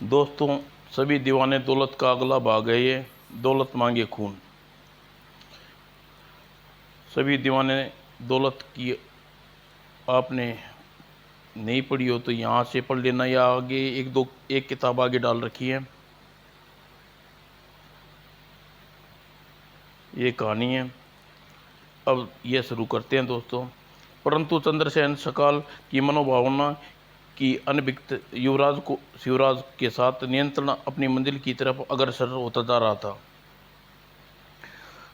दोस्तों, सभी दीवाने दौलत का अगला भाग है ये, दौलत मांगे खून। सभी दीवाने दौलत की आपने नहीं पढ़ी हो तो यहाँ से पढ़ लेना, या आगे एक किताब आगे डाल रखी है, ये कहानी है। अब ये शुरू करते हैं दोस्तों। परंतु चंद्रसेन सकाल की मनोभावना की अनभिक्त शिवराज के साथ नियंत्रण अपनी मंजिल की तरफ अग्रसर होता जा रहा था।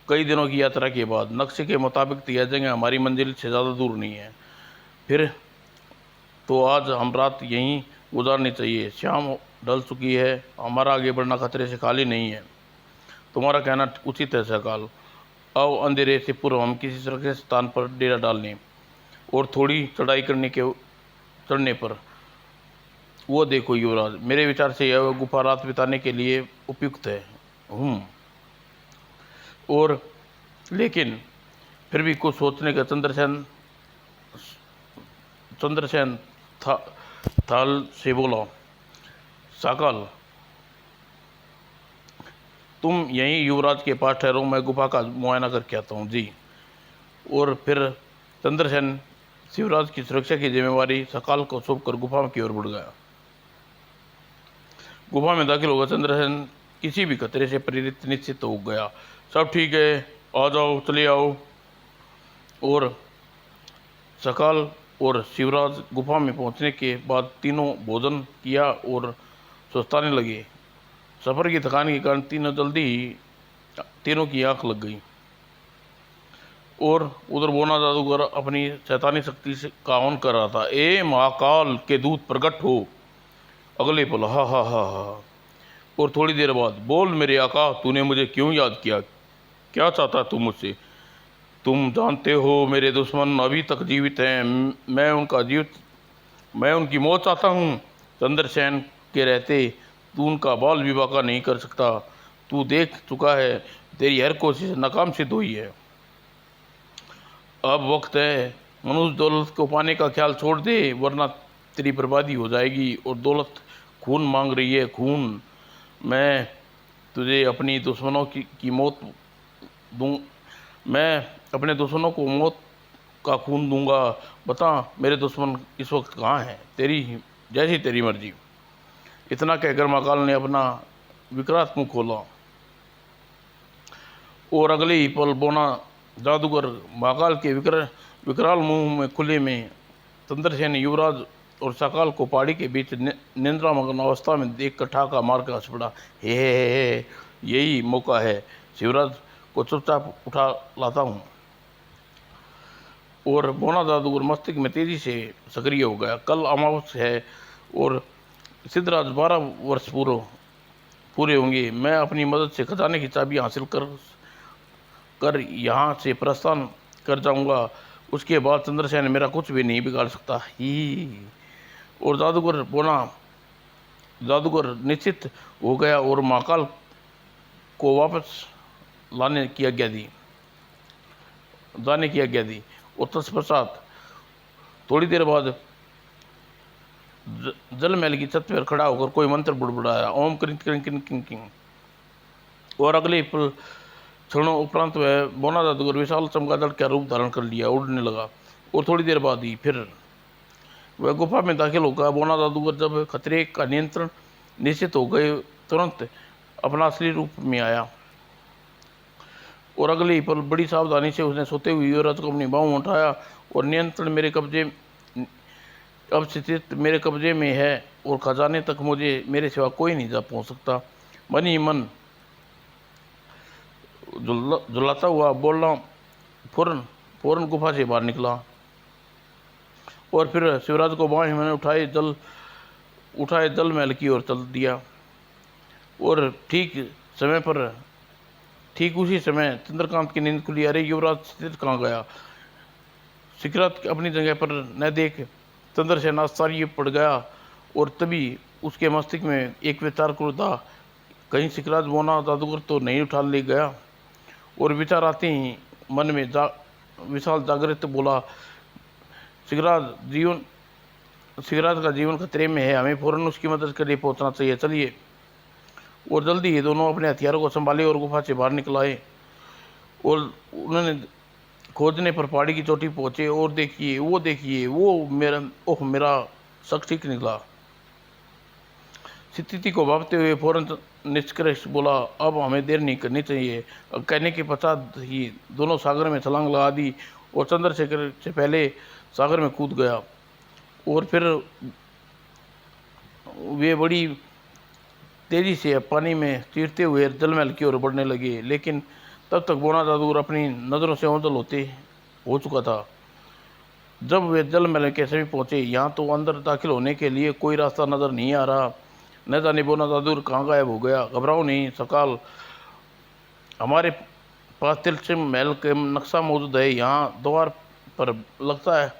कई दिनों की यात्रा के बाद नक्शे के मुताबिक यह जगह हमारी मंजिल से ज़्यादा दूर नहीं है। फिर तो आज हम रात यहीं गुजारनी चाहिए। शाम ढल चुकी है, हमारा आगे बढ़ना खतरे से खाली नहीं है। तुम्हारा कहना उचित है सकाल। आओ अंधेरे से पूर्व हम किसी सुरक्षित स्थान पर डेरा डाल लें, और थोड़ी चढ़ाई चढ़ने पर वो देखो युवराज, मेरे विचार से यह गुफा रात बिताने के लिए उपयुक्त है। और लेकिन फिर भी कुछ सोचने का चंद्रसेन थाल से बोला, सकाल तुम यहीं युवराज के पास ठहरो, मैं गुफा का मुआयना करके आता हूँ जी। और फिर चंद्रसेन शिवराज की सुरक्षा की जिम्मेवारी सकाल को सौंपकर गुफा की ओर बढ़ गया। गुफा में दाखिल होगा चंद्रसेन किसी भी खतरे से प्रेरित निश्चित हो गया। सब ठीक है, आ जाओ, चले आओ। और सकाल और शिवराज गुफा में पहुंचने के बाद तीनों भोजन किया और सुस्ताने लगे। सफ़र की थकान के कारण तीनों की आंख लग गई। और उधर बोना जादूगर अपनी शैतानी शक्ति से का हवन कर रहा था। ए महाकाल के दूत प्रकट हो। अगले पल हा हा हा हा। और थोड़ी देर बाद, बोल मेरे आका, तूने मुझे क्यों याद किया? क्या चाहता तू मुझसे? तुम जानते हो मेरे दुश्मन अभी तक जीवित हैं, मैं उनकी मौत चाहता हूँ। चंद्रसेन के रहते तू उनका बाल विवाह का नहीं कर सकता। तू देख चुका है, तेरी हर कोशिश नाकाम सिद्ध हुई है। अब वक्त है, मनुष्य दौलत को पाने का ख्याल छोड़ दे, वरना तेरी बर्बादी हो जाएगी। और दौलत खून मांग रही है, खून। मैं तुझे अपनी दुश्मनों की मौत दूं मैं अपने दुश्मनों को मौत का खून दूंगा। बता मेरे दुश्मन इस वक्त कहाँ हैं? जैसी तेरी मर्जी। इतना कहकर महाकाल ने अपना विकराल मुंह खोला, और अगले ही पल बोना जादूगर महाकाल के विकराल मुंह में खुले में चंद्रसेन युवराज और सकाल को पहाड़ी के बीच निंद्रा मग्न अवस्था में देखकर ठाका मारकर हंस पड़ा। हे, यही मौका है, शिवराज को चुपचाप उठा लाता हूँ। और बोना जादूगर मस्तिष्क में तेजी से सक्रिय हो गया। कल अमावस है और सिद्धराज 12 वर्ष पूरे होंगे। मैं अपनी मदद से खजाने की चाबी हासिल कर यहाँ से प्रस्थान कर जाऊंगा। उसके बाद चंद्रसेन मेरा कुछ भी नहीं बिगाड़ सकता ही। और जादूगर निश्चित हो गया और महाकाल को वापस जाने की आज्ञा दी। और तत्पश्चात थोड़ी देर बाद जल महल की छत पर खड़ा होकर कोई मंत्र बुड़बुड़ाया, ओम क्रिं क्रिं क्रिं क्रिं क्रिं। और अगले क्षणों उपरांत वह बोना जादूगर विशाल चमगादड़ का रूप धारण कर लिया, उड़ने लगा। और थोड़ी देर बाद ही फिर वह गुफा में दाखिल होगा। बोना जादूगर जब खतरे का नियंत्रण निश्चित हो गए, तुरंत अपना असली रूप में आया। और अगले ही पल बड़ी सावधानी से उसने सोते हुए युवराज को अपनी बाहों में उठाया। और नियंत्रण अब स्थित मेरे कब्जे में है, और खजाने तक मेरे सिवा कोई नहीं जा पहुंच सकता। मन ही मन झुलाता हुआ बोलना फौरन गुफा से बाहर निकला। और फिर शिवराज को बाएं मैंने उठाए जल महल की ओर चल दिया। और ठीक उसी समय चंद्रकांत की नींद खुली। अरे युवराज स्थिर कहाँ गया? सिकरात अपनी जगह पर न देख चंद्रसेन आश्चर्य पड़ गया। और तभी उसके मस्तिष्क में एक विचार क्रोधा, कहीं सिकराज बोना जादूगर तो नहीं उठा ले गया? और विचार आते ही मन में विशाल जागृत बोला, सिकराज शिवराज का जीवन खतरे में है, हमें फौरन उसकी मदद के लिए पहुंचना चाहिए, चलिए। और जल्दी ही दोनों अपने हथियारों को संभाले और गुफा से बाहर निकल आए। और उन्होंने खोजने पर पहाड़ी की चोटी पहुंचे और देखिए वो मेरा, ओह मेरा शक ठीक निकला। स्थिति को भांपते हुए फौरन निष्कर्ष बोला, अब हमें देर नहीं करनी चाहिए। कहने के पश्चात ही दोनों सागर में छलांग लगा दी और चंद्रशेखर से पहले सागर में कूद गया। और फिर वे बड़ी तेजी से पानी में चीरते हुए जलमहल की ओर बढ़ने लगे, लेकिन तब तक बोना जादूगर अपनी नज़रों से ओझल हो चुका था। जब वे जलमहल के समीप पहुंचे, यहाँ तो अंदर दाखिल होने के लिए कोई रास्ता नजर नहीं आ रहा। न जाने बोना जादूगर कहाँ गायब हो गया। घबराओ नहीं सकाल, हमारे पास तिलस्म महल का नक्शा मौजूद है। यहाँ द्वार पर लगता है,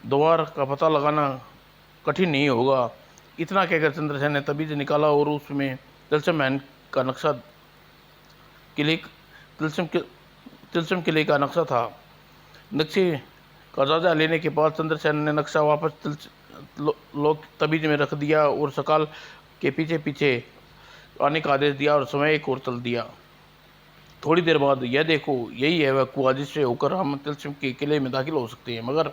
द्वार का पता लगाना कठिन नहीं होगा। इतना कहकर चंद्रसेन ने तबीज निकाला और उसमें तिलस्म महल का नक्शा तिलस्म किले का नक्शा था। नक्शे का जायजा लेने के बाद चंद्रसेन ने नक्शा वापस तबीज में रख दिया और सकाल के पीछे पीछे आने का आदेश दिया और समय एक और चल दिया। थोड़ी देर बाद, यह देखो, यही है वह कुआं जिससे होकर हम तिलस्म के किले में दाखिल हो सकते हैं। मगर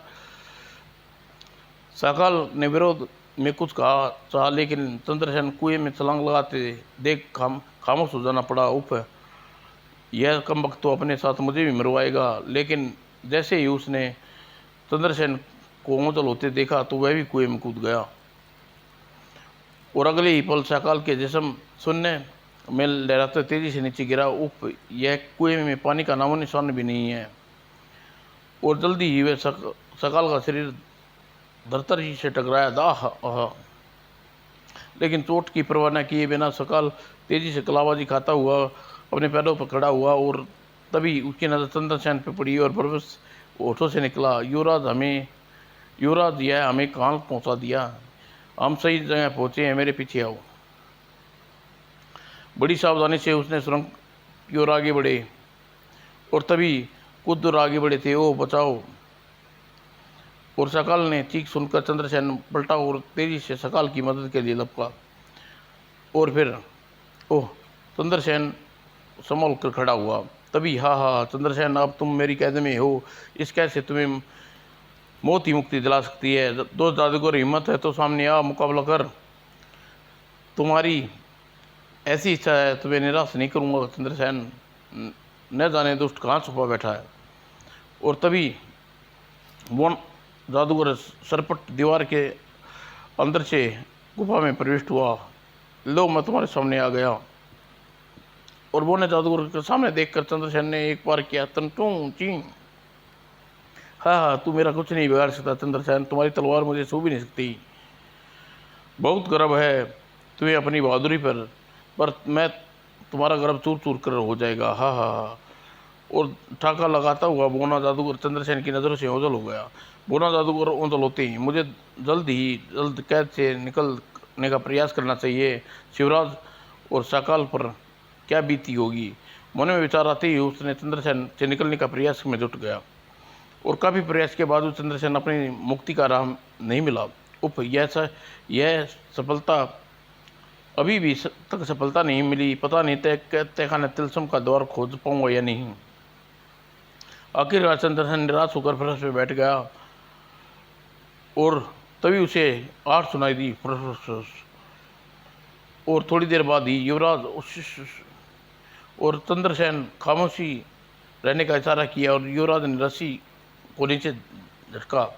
सकाल ने विरोध में कुछ कहा चाहा, लेकिन चंद्रसेन कुएं में छलांग लगाते देख खामोश हो जाना पड़ा। उफ, यह कमबख्त तो अपने साथ मुझे भी मरवाएगा। लेकिन जैसे ही उसने चंद्रसेन को ओझल होते देखा तो वह भी कुएं में कूद गया और अगले ही पल सकाल के जिस्म शून्य में लहराते तेजी से नीचे गिरा। उफ, यह कुएं में पानी का नामो निशान भी नहीं है। और जल्दी ही वह सकाल का शरीर धरती से टकराया। दाह, लेकिन चोट की परवाह न किए बिना सकाल तेजी से कलाबाजी खाता हुआ अपने पैरों पर खड़ा हुआ और तभी उसकी नज़र चंद्रसेन पर पड़ी और परवश होठों से निकला, युवराज, यह हमें कहाँ पहुँचा दिया? हम सही जगह पहुँचे हैं, मेरे पीछे आओ। बड़ी सावधानी से उसने सुरंग की ओर आगे बढ़े और तभी कुछ दूर आगे बढ़े थे। ओह बचाओ! और सकाल ने चीख सुनकर चंद्रसेन पलटा और तेजी से सकाल की मदद के लिए लपका। और फिर ओह, चंद्रसेन संभल कर खड़ा हुआ। तभी हा चंद्रसेन, अब तुम मेरी कैद में हो। इस कैद से तुम्हें मौत ही मुक्ति दिला सकती है। दोस्त जादूगर, हिम्मत है तो सामने आ, मुकाबला कर। तुम्हारी ऐसी इच्छा है, तुम्हें निराश नहीं करूंगा चंद्रसेन। न जाने दुष्ट कहाँ छुपा बैठा है। और तभी वो जादूगर सरपट दीवार के अंदर से गुफा में प्रविष्ट हुआ। लो, मैं तुम्हारे सामने आ गया। और वो ने जादूगर के सामने देखकर चंद्रसेन ने एक बार किया, तंटू ची। हाँ, तू मेरा कुछ नहीं बिगाड़ सकता चंद्रसेन, तुम्हारी तलवार मुझे छू भी नहीं सकती। बहुत गर्व है तुम्हें अपनी बहादुरी पर मैं तुम्हारा गर्व चूर चूर कर हो जाएगा। हाँ। और ठाका लगाता हुआ बोना जादूगर चंद्रसेन की नज़रों से ओझल हो गया। बोना जादूगर ओझल होते ही मुझे जल्द कैद से निकलने का प्रयास करना चाहिए। शिवराज और सकाल पर क्या बीती होगी? मन में विचार आते ही उसने चंद्रसेन से निकलने का प्रयास में जुट गया और काफ़ी प्रयास के बाद चंद्रसेन अपनी मुक्ति का राह नहीं मिला। उफ, यह सफलता अभी भी तक सफलता नहीं मिली। पता नहीं तय खाने तिलस्म का द्वार खोज पाऊंगा या नहीं। आखिरकार चंद्रसेन निराश होकर फर्श पे बैठ गया और तभी उसे आवाज़ सुनाई दी। और थोड़ी देर बाद ही युवराज और चंद्रसेन खामोशी रहने का इशारा किया और युवराज ने रस्सी को नीचे झटका।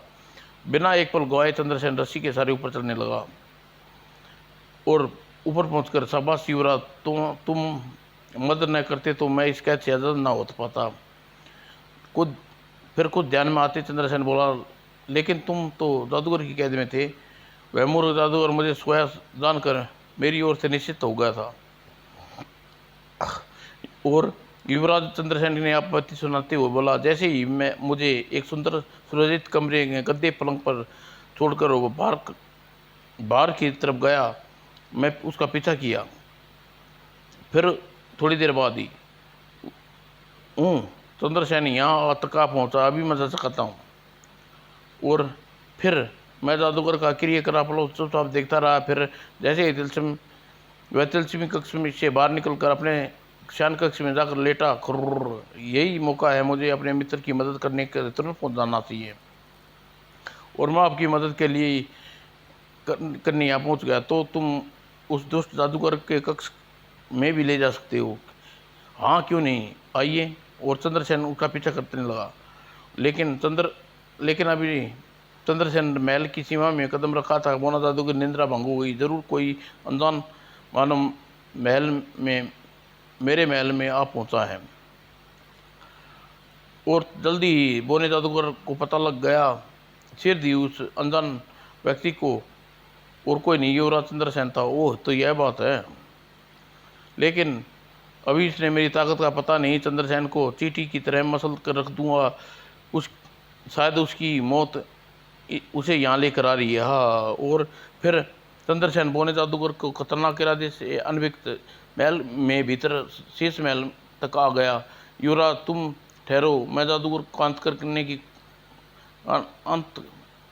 बिना एक पल गवाए चंद्रसेन रस्सी के सारे ऊपर चढ़ने लगा और ऊपर पहुंचकर, शाबाश युवराज, तुम मदद न करते तो मैं इस कैद से आजाद ना हो पाता। फिर कुछ ध्यान में आते चंद्रसेन बोला, लेकिन तुम तो जादूगर की कैद में थे। वह मूर्ख जादूगर मुझे सोया जानकर मेरी ओर से निश्चित हो गया था। और युवराज चंद्रसेन ने आपत्ति सुनाते हुए बोला, जैसे ही मैं मुझे एक सुंदर सुरक्षित कमरे में गद्दे पलंग पर छोड़कर वो बाहर की तरफ गया, मैं उसका पीछा किया। फिर थोड़ी देर बाद ही चंद्रसेन यहाँ तक पहुँचा, अभी मैं जा सकता हूँ। और फिर मैं जादूगर का क्रियाकलाप चुपचाप देखता रहा। फिर जैसे ही वह तिलस्मी कक्ष में से बाहर निकलकर अपने शयन कक्ष में जाकर लेटा। खुर्र, यही मौका है, मुझे अपने मित्र की मदद करने के तुरंत पहुंच जाना चाहिए, और मैं आपकी मदद के लिए करने यहाँ पहुंच गया, तो तुम उस दुष्ट जादूगर के कक्ष में भी ले जा सकते हो। हाँ क्यों नहीं, आइए। और चंद्रसेन उसका पीछा करने लगा। लेकिन अभी चंद्रसेन महल की सीमा में कदम रखा था, मोना जादूगर निंद्रा भंग हो गई। जरूर कोई अनजान मानव मेरे महल में आ पहुंचा है। और जल्दी ही बोने जादूगर को पता लग गया, सिर दी उस अनजान व्यक्ति को, और कोई नहीं, युवराज चंद्रसेन था। ओह, तो यह बात है। लेकिन अभी इसने मेरी ताकत का पता नहीं। चंद्रसेन को चींटी की तरह मसल कर रख दूंगा। शायद उसकी मौत उसे यहाँ लेकर आ रही है। हाँ। और फिर चंद्रसेन बोने जादूगर को खतरनाक इरादे से अनभिक्त महल में भीतर शीश महल तक आ गया। युवराज, तुम ठहरो, मैं जादूगर को अंत करने की अंत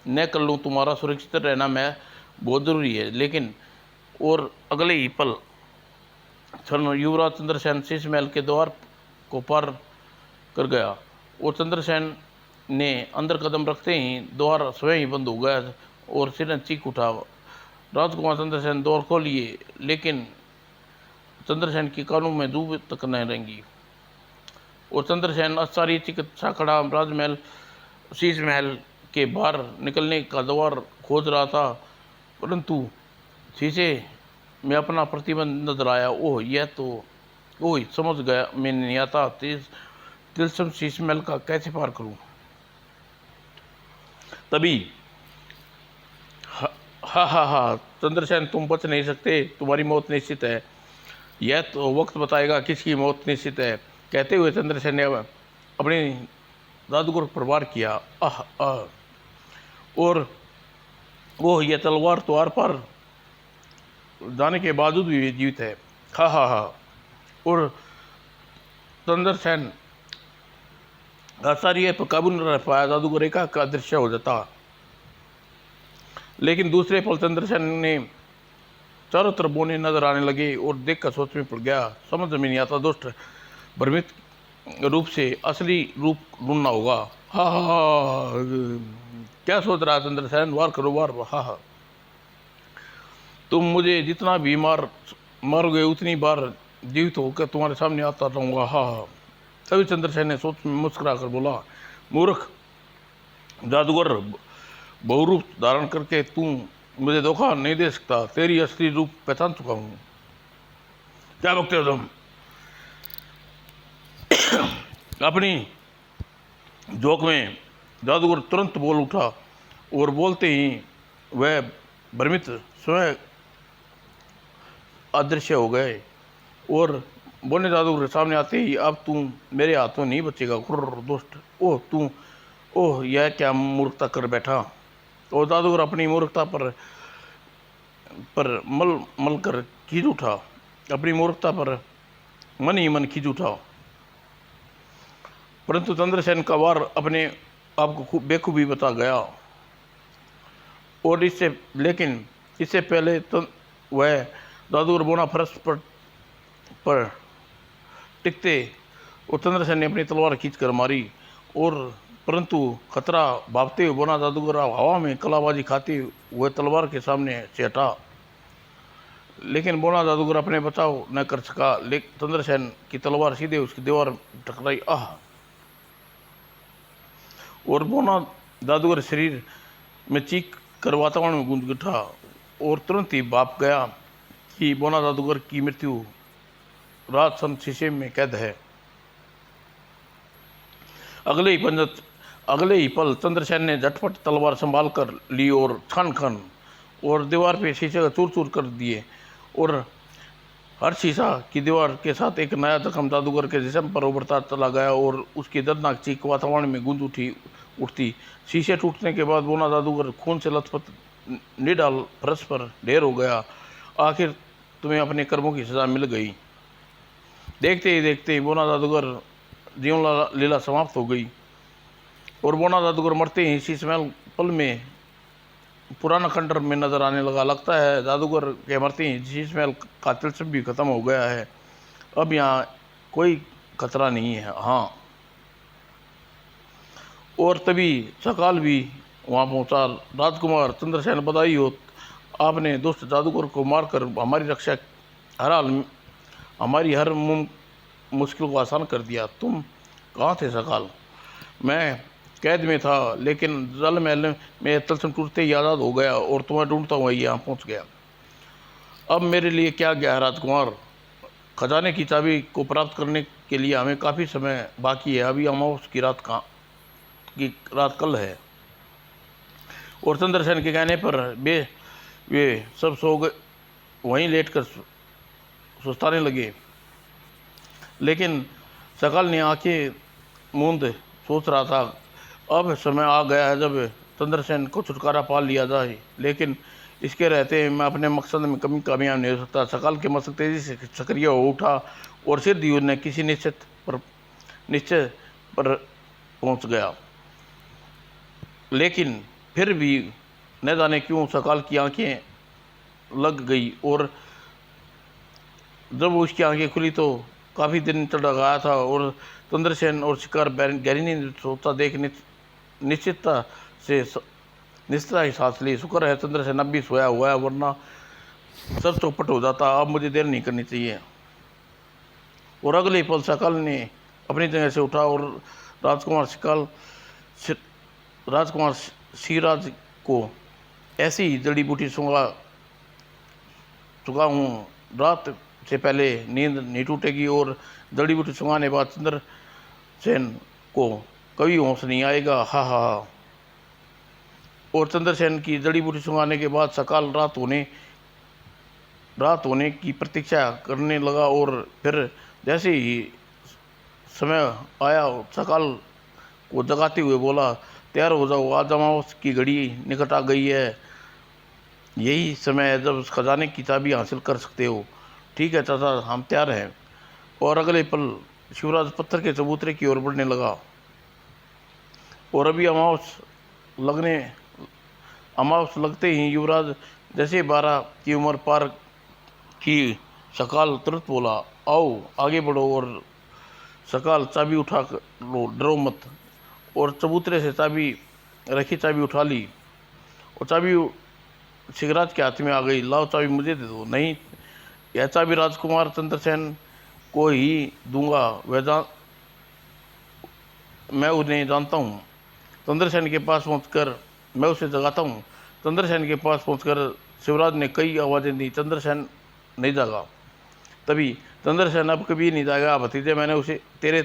न कर लूँ। तुम्हारा सुरक्षित रहना मैं बहुत जरूरी है। लेकिन और अगले ही पल युवराज चंद्रसेन शीश महल के द्वार को पार कर गया, और चंद्रसेन ने अंदर कदम रखते ही द्वार स्वयं ही बंद हो गया, और सिर चीख उठा। राजकुमार चंद्रसेन द्वार खोलिए, लेकिन चंद्रसेन की कानों में धूप तक न रहेंगी, और चंद्रसेन आश्चर्य चिकित्सा खड़ा राजमहल शीश महल के बाहर निकलने का द्वार खोज रहा था, परंतु शीशे में अपना प्रतिबंध नजर आया। ओह, समझ गया, मैं नहीं आता। तिलस्म शीश महल का कैसे पार करूं? तभी हा, चंद्रसेन, तुम बच नहीं सकते, तुम्हारी मौत निश्चित है। यह तो वक्त बताएगा किसकी मौत निश्चित है। कहते हुए चंद्रसेन ने अपनी जादूगर पर वार किया। और ओह, यह तलवार तो आर पार जाने के बावजूद भी जीवित है। हा। और चंद्रसेन आश्चर्य पर काबू न रह पाया। जादूगर एका का दृश्य हो जाता। लेकिन दूसरे पल चंद्रसेन ने चारों तरफ बोने नजर आने लगे, और देख कर सोच में पड़ गया। समझ में नहीं आता, दुष्ट भ्रमित रूप से असली रूप ढूंढना होगा। हा, क्या सोच रहा है चंद्रसेन? वार करो, वार। हा। तुम मुझे जितना भी मारोगे उतनी बार जीवित होकर तुम्हारे सामने आता रहूंगा। हा। तभी चंद्रसेन ने सोच में मुस्कुरा कर बोला, मूर्ख जादूगर, बहुरूप धारण करके तू मुझे धोखा नहीं दे सकता। तेरी असली रूप पहचान चुका हूं। क्या बकते हो तुम? अपनी जोक में जादूगर तुरंत बोल उठा, और बोलते ही वह भ्रमित स्वयं अदृश्य हो गए। और बोने जादूगर सामने आते ही, अब तू मेरे हाथों नहीं बचेगा। दुष्ट, ओह, यह क्या मूर्खता कर बैठा। और जादूगर अपनी मूर्खता पर मल कर खींच उठा। अपनी मूर्खता पर मन ही मन खींच उठा। परंतु चंद्रसेन का वार अपने आप को बेखूबी बता गया। और लेकिन इससे पहले तो वह जादूगर बोना फर्श पर टिकते, और चंद्रसेन ने अपनी तलवार खींचकर मारी। और परंतु खतरा भापते हुए बोना जादूगर हवा में कलाबाजी खाते हुए तलवार के सामने से हटा। लेकिन बोना जादूगर अपने बचाव न कर सका। लेकिन चंद्रसेन की तलवार सीधे उसकी दीवार टकराई। और बोना जादूगर शरीर में चीख कर वातावरण में गूंज उठा, और तुरंत ही भाप गया कि बोना जादूगर की मृत्यु राजसंत शीशे में कैद है। अगले ही पल चंद्रसेन ने झटपट तलवार संभाल कर ली, और छन और दीवार पे शीशे का चूर चूर कर दिए। और हर शीशा की दीवार के साथ एक नया जख्म जादूगर के जिस्म पर उभरता चला गया, और उसकी दर्दनाक चीख वातावरण में गूंज उठती। शीशे टूटने के बाद बोना जादूगर खून से लथपथ निडाल फर्श पर ढेर हो गया। आखिर तुम्हें अपने कर्मों की सजा मिल गई। देखते ही बोना जादूगर जीवन लीला समाप्त हो गई, और बोना जादूगर मरते ही शीश महल पल में पुराना खंडर में नजर आने लगा। लगता है जादूगर के मरते ही शीशमहल का तिलस्म भी खत्म हो गया है। अब यहाँ कोई खतरा नहीं है। हाँ, और तभी सकाल भी वहाँ पहुँचा। राजकुमार चंद्रसेन, बधाई हो, आपने दुष्ट जादूगर को मारकर हमारी रक्षा, हर हाल हमारी हर मुश्किल को आसान कर दिया। तुम कहाँ थे सकाल? मैं कैद में था, लेकिन जल महल में तलस्म टूटते ही आज़ाद हो गया और तुम्हें ढूंढता हुआ यहाँ पहुँच गया। अब मेरे लिए क्या गया है राजकुमार? खजाने की चाबी को प्राप्त करने के लिए हमें काफ़ी समय बाकी है। अभी अमावस की रात कल है। और चंद्रसेन के कहने पर वे सब सो गए, वहीं लेटकर सुस्ताने लगे। लेकिन सकाल ने आंखें मूंद सोच रहा था, अब समय आ गया है जब चंद्रसेन को छुटकारा पा लिया जाए। लेकिन इसके रहते मैं अपने मकसद में कभी कामयाब नहीं हो सकता। सकाल के मकसद तेजी से सक्रिय हो उठा और सिर दियो ने किसी निश्चय पर पहुंच गया। लेकिन फिर भी न जाने क्यों सकाल की आंखें लग गई, और जब उसकी आंखें खुली तो काफ़ी दिन चढ़ गया था। और चंद्रसेन और शिकार गहरी नींद सोता देख निश्चितता ही सांस ली। शुक्र है चंद्रसेन अब भी सोया हुआ है, वरना सब चौपट हो जाता। अब मुझे देर नहीं करनी चाहिए। और अगले पल सकाल ने अपनी जगह से उठा और राजकुमार शिवराज को ऐसी जड़ी बूटी चुका हूँ, रात से पहले नींद नहीं टूटेगी। और जड़ी बूटी सुंघाने बाद चंद्रसेन को कभी होश नहीं आएगा। हा हा हा। और चंद्रसेन की जड़ी बूटी सुंघाने के बाद सकाल रात होने की प्रतीक्षा करने लगा। और फिर जैसे ही समय आया, सकाल को जगाते हुए बोला, तैयार हो जाओ, आज अमावस की घड़ी निकट आ गई है। यही समय है जब खजाने की चाबी हासिल कर सकते हो। ठीक है चाचा, हम तैयार हैं। और अगले पल शिवराज पत्थर के चबूतरे की ओर बढ़ने लगा। और अभी अमावस लगते ही युवराज जैसे 12 की उम्र पार की, सकाल तुरंत बोला, आओ आगे बढ़ो। और सकाल चाबी उठा लो, डरो मत। और चबूतरे से चाबी उठा ली और चाबी शिवराज के हाथ में आ गई। लाओ चाबी मुझे दे दो। नहीं, यह चाबी राजकुमार चंद्रसेन को ही दूंगा, मैं उन्हें जानता हूँ। चंद्रसेन के पास पहुंचकर मैं उसे जगाता हूँ। चंद्रसेन के पास पहुंचकर शिवराज ने कई आवाज़ें दी। चंद्रसेन नहीं जागा। तभी चंद्रसेन अब कभी नहीं जाएगा भतीजे, मैंने उसे तेरे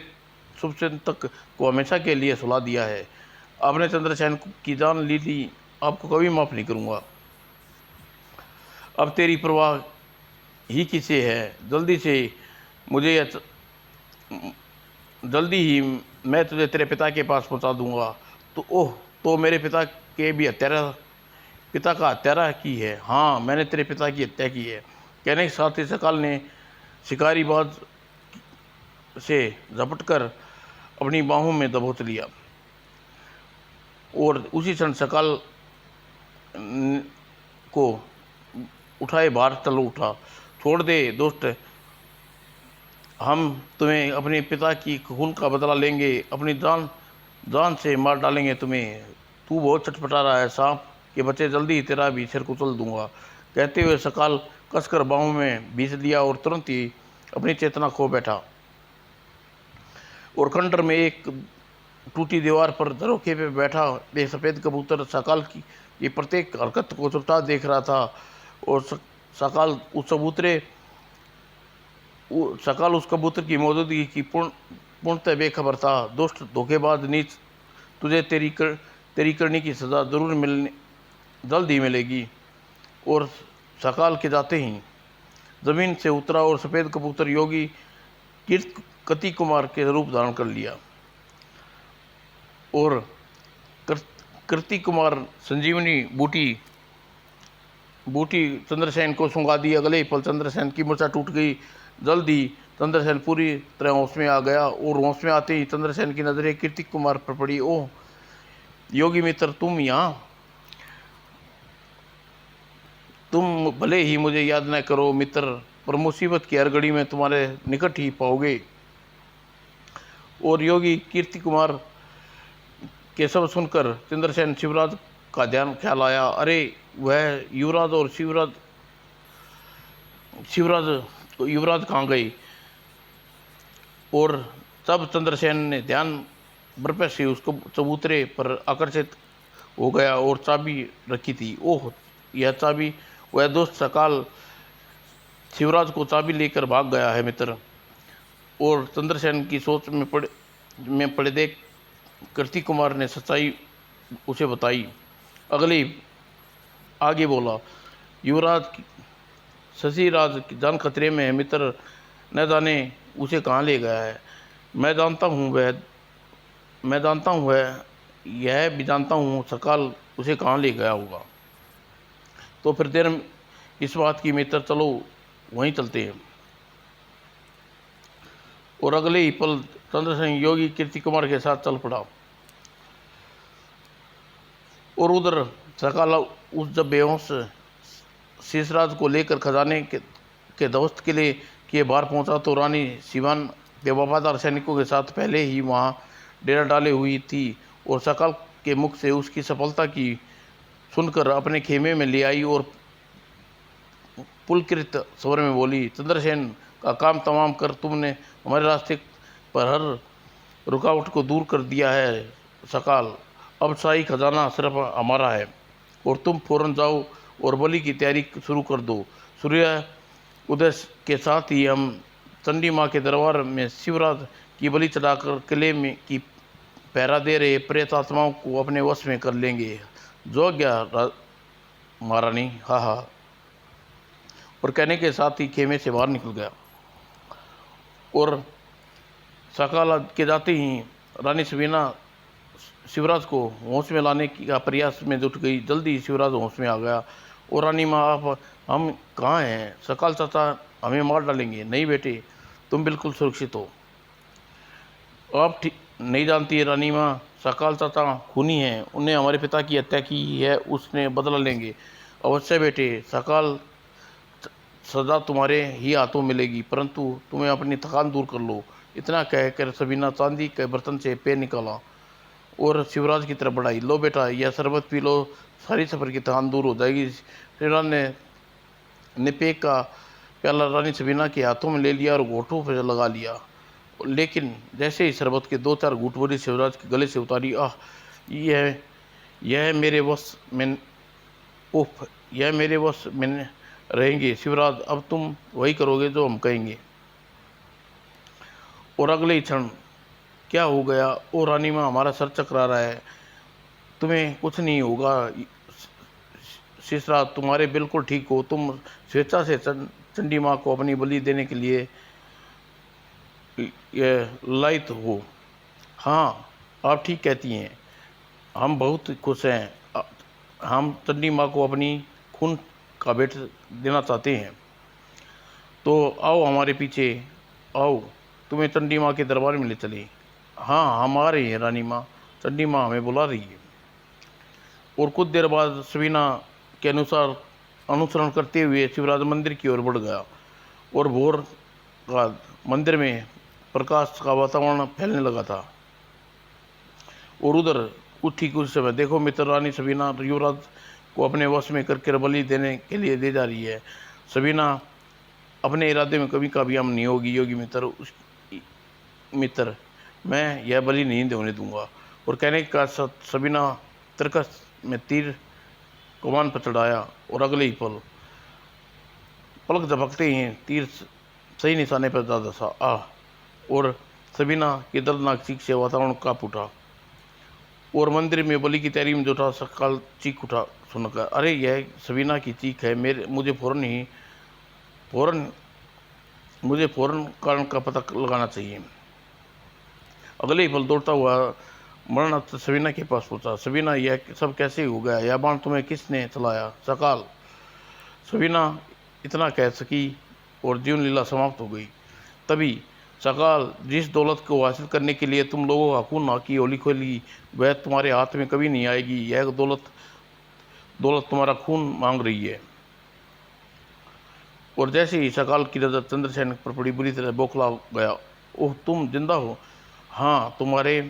शुभ चिंतक को हमेशा के लिए सुला दिया है। आपने चंद्रसेन की जान ली थी, आपको कभी माफ़ नहीं करूँगा। अब तेरी परवाह ही किसे है? जल्दी ही मैं तुझे तेरे पिता के पास पहुंचा दूंगा। तो मेरे पिता का हत्यारा की है। हाँ, मैंने तेरे पिता की हत्या की है। कहने के साथ ही सकाल ने शिकारी बाज से झपटकर अपनी बाहों में दबोच लिया। और उसी क्षण सकाल को उठाए बाहर चल उठा। छोड़ दे दोस्त, हम तुम्हें अपने पिता की खून का बदला लेंगे, अपनी जान से मार डालेंगे तुम्हें। तू बहुत चटपटा रहा है सांप के बच्चे, जल्दी ही तेरा भी सिर कुचल दूंगा। कहते हुए सकाल कसकर बाहों में भींच दिया और तुरंत ही अपनी चेतना खो बैठा। और खंडर में एक टूटी दीवार पर झरोखे पे बैठा एक सफ़ेद कबूतर सकाल की ये प्रत्येक हरकत को चुपचाप देख रहा था। और सकाल उस कबूतर की मौजूदगी की पूर्णतः बेखबर था। दुष्ट धोखेबाज नीच, तुझे तेरी करनी की सज़ा जल्द ही मिलेगी। और सकाल के जाते ही ज़मीन से उतरा और सफ़ेद कबूतर योगी कति कुमार के रूप धारण कर लिया। और कृति कुमार संजीवनी बूटी चंद्रसेन को सुंगा दी। अगले ही पल चंद्रसेन की मूर्छा टूट गई। जल्द ही चंद्रसेन पूरी तरह होश में आ गया। और होश में आते ही चंद्रसेन की नज़रें कीर्ति कुमार पर पड़ी। ओह योगी मित्र, तुम यहाँ? तुम भले ही मुझे याद न करो मित्र, पर मुसीबत की हर घड़ी में तुम्हारे निकट ही पाओगे। और योगी कीर्ति कुमार के सब सुनकर चंद्रसेन शिवराज का ध्यान ख्याल आया। अरे वह युवराज और शिवराज शिवराज युवराज कहाँ गए? और तब चंद्रसेन ने ध्यान बरपे से उसको चबूतरे पर आकर्षित हो गया और चाबी रखी थी। ओह, यह चाबी! वह दोस्त सकाल शिवराज को चाबी लेकर भाग गया है मित्र। और चंद्रसेन की सोच में पड़े देख कीर्ति कुमार ने सच्चाई उसे बताई। अगले आगे बोला, युवराज शशिराज की जान खतरे में है मित्र, न जाने उसे कहाँ ले गया है। मैं जानता हूँ वह यह भी जानता हूँ सकाल उसे कहाँ ले गया होगा। तो फिर देर इस बात की मित्र, चलो वहीं चलते हैं। और अगले ही पल चंद्रसेन योगी कीर्ति कुमार के साथ चल पड़ा। और उधर सकाल उस जब बेहोश शेषराज को लेकर खजाने के दौस्त किले के बाहर पहुंचा तो रानी सिवान के वफादार सैनिकों के साथ पहले ही वहां डेरा डाले हुई थी और सकाल के मुख से उसकी सफलता की सुनकर अपने खेमे में ले आई और पुलकित स्वर में बोली, चंद्रसेन का काम तमाम कर तुमने हमारे रास्ते पर हर रुकावट को दूर कर दिया है सकाल। अब शाही खजाना सिर्फ हमारा है और तुम फौरन जाओ और बलि की तैयारी शुरू कर दो। सूर्य उदय के साथ ही हम चंडी माँ के दरबार में शिवराज की बलि चढ़ाकर किले में की पहरा दे रहे प्रेत आत्माओं को अपने वश में कर लेंगे। जो गया महारानी, हाँ हाँ। और कहने के साथ ही खेमे से बाहर निकल गया। और सकाल के जाते ही रानी सवीना शिवराज को होश में लाने का प्रयास में जुट गई। जल्दी शिवराज होश में आ गया। और रानी माँ, आप हम कहाँ हैं? सकाल चाचा हमें मार डालेंगे। नहीं बेटे, तुम बिल्कुल सुरक्षित हो। आप ठीक नहीं जानती रानी माँ, सकाल चाचा खूनी हैं, उन्हें हमारे पिता की हत्या की है, उसने बदला लेंगे। अवश्य बेटे, सकाल सजा तुम्हारे ही हाथों मिलेगी, परंतु तुम्हें अपनी थकान दूर कर लो। इतना कहकर सवीना चांदी के बर्तन से पेय निकाला और शिवराज की तरफ बढ़ाई। लो बेटा, यह शरबत पी लो, सारी सफ़र की थकान दूर हो जाएगी। शिवराज ने पेय का प्याला रानी सवीना के हाथों में ले लिया और घोंटों पर लगा लिया। लेकिन जैसे ही शरबत के 2-4 घूंट भरी शिवराज के गले से उतारी, आह, यह मेरे वश में, उफ, यह मेरे वश में रहेंगे शिवराज, अब तुम वही करोगे जो हम कहेंगे। और अगले ही क्षण क्या हो गया? ओ रानी माँ, हमारा सर चकरा रहा है। तुम्हें कुछ नहीं होगा शिशराज, तुम्हारे बिल्कुल ठीक हो। तुम स्वेच्छा से चंडी माँ को अपनी बलि देने के लिए लायक हो। हाँ, आप ठीक कहती हैं, हम बहुत खुश हैं। हम चंडी माँ को अपनी खून का भेंट देना चाहते हैं। तो आओ हमारे पीछे, आओ, तुम्हें चंडी माँ के दरबार में ले चले। हाँ, हम आ रहे हैं रानी माँ, चंडी माँ हमें बुला रही है। और कुछ देर बाद सवीना के अनुसार अनुसरण करते हुए शिवराज मंदिर की ओर बढ़ गया। और भोर का मंदिर में प्रकाश का वातावरण फैलने लगा था। और उधर कुछ ठीक उस समय देखो मित्र, रानी सवीना युवराज को अपने वश में करके बलि देने के लिए दे जा रही है। सवीना अपने इरादे में कभी कामयाब नहीं होगी योगी मित्र, मैं यह बलि नहीं होने दूंगा। और कहने का सवीना तरकस में तीर कमान पर चढ़ाया और अगले ही पलक झपकते ही तीर सही निशाने पर जा धंसा। आह! और सवीना की दर्दनाक चीख से वातावरण कांप उठा और मंदिर में बलि की तैयारी में जुटा सकाल चीख उठा सुनकर। अरे, यह सवीना की चीख है, मुझे फौरन कारण का पता लगाना चाहिए। अगले ही पल दौड़ता हुआ मरणार्थ सवीना के पास पहुंचा। सवीना, यह सब कैसे हो गया? यह बाण तुम्हें किसने चलाया? सकाल। सवीना इतना कह सकी और जीवन लीला समाप्त हो गई। तभी सकाल, जिस दौलत को हासिल करने के लिए तुम लोगों का खून की होली खोली, वह तुम्हारे हाथ में कभी नहीं आएगी। यह दौलत तुम्हारा खून मांग रही है। और जैसे ही सकाल की नज़र चंद्रसेन पर पड़ी बुरी तरह बौखला गया। ओह, तुम जिंदा हो? हाँ, तुम्हारे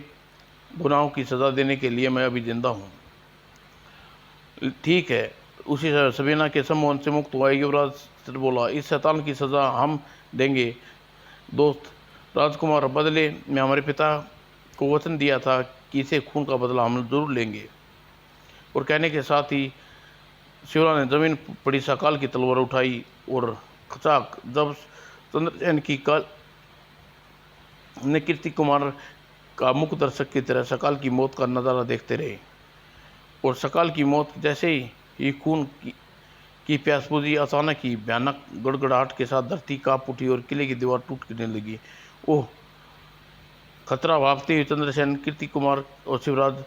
गुनाहों की सज़ा देने के लिए मैं अभी जिंदा हूँ। ठीक है। उसी समय सबीना के सम्मोहन से मुक्त हुआ युवराज से बोला, इस शैतान की सज़ा हम देंगे दोस्त। राजकुमार, बदले में हमारे पिता को वचन दिया था कि इसे खून का बदला हम जरूर लेंगे। और कहने के साथ ही शिवराज ने जमीन पड़ी सकाल की तलवार उठाई और खचाक जब चंद्रसेन की काल ने कीर्ति कुमार का मुख दर्शक की तरह सकाल की मौत का नज़ारा देखते रहे। और सकाल की मौत जैसे ही खून की प्यास बुझी, अचानक ही भयानक गड़गड़ाहट के साथ धरती कांप उठी और किले की दीवार टूट गिरने लगी। ओह, खतरा भागते हुए चंद्रसेन, कीर्ति कुमार और शिवराज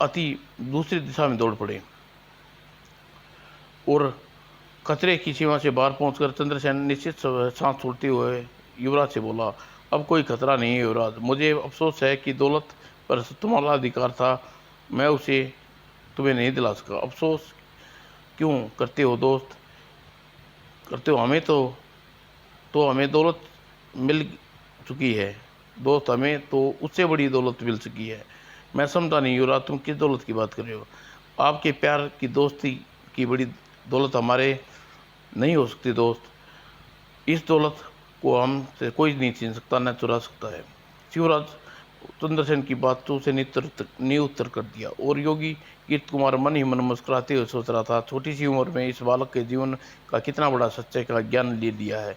अति दूसरी दिशा में दौड़ पड़े। और खतरे की सीमा से बाहर पहुंचकर चंद्रसेन निश्चित सांस छोड़ते हुए युवराज से बोला, अब कोई खतरा नहीं है युवराज। मुझे अफसोस है कि दौलत पर तुम्हारा अधिकार था, मैं उसे तुम्हें नहीं दिला सका। अफसोस क्यों करते हो दोस्त? करते हो हमें तो हमें दौलत मिल चुकी है दोस्त, हमें तो उससे बड़ी दौलत मिल चुकी है। मैं समझा नहीं युवराज, तुम किस दौलत की बात कर रहे हो? आपके प्यार की दोस्ती की बड़ी दौलत हमारे नहीं हो सकती दोस्त। इस दौलत को हमसे कोई नहीं छीन सकता, न चुरा सकता है। शिवराज चंद्रसेन की बातों से निरुत्तर कर दिया। और योगी कीर्ति कुमार मन ही मन मुस्कुराते हुए सोच रहा था, छोटी सी उम्र में इस बालक के जीवन का कितना बड़ा सच्चाई का ज्ञान ले लिया है।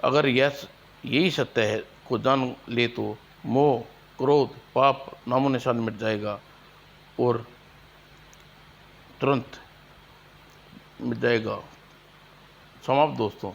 अगर यही सत्य है को जान ले तो मोह, क्रोध, पाप नामो निशान मिट जाएगा और तुरंत मिट जाएगा। समाप्त दोस्तों।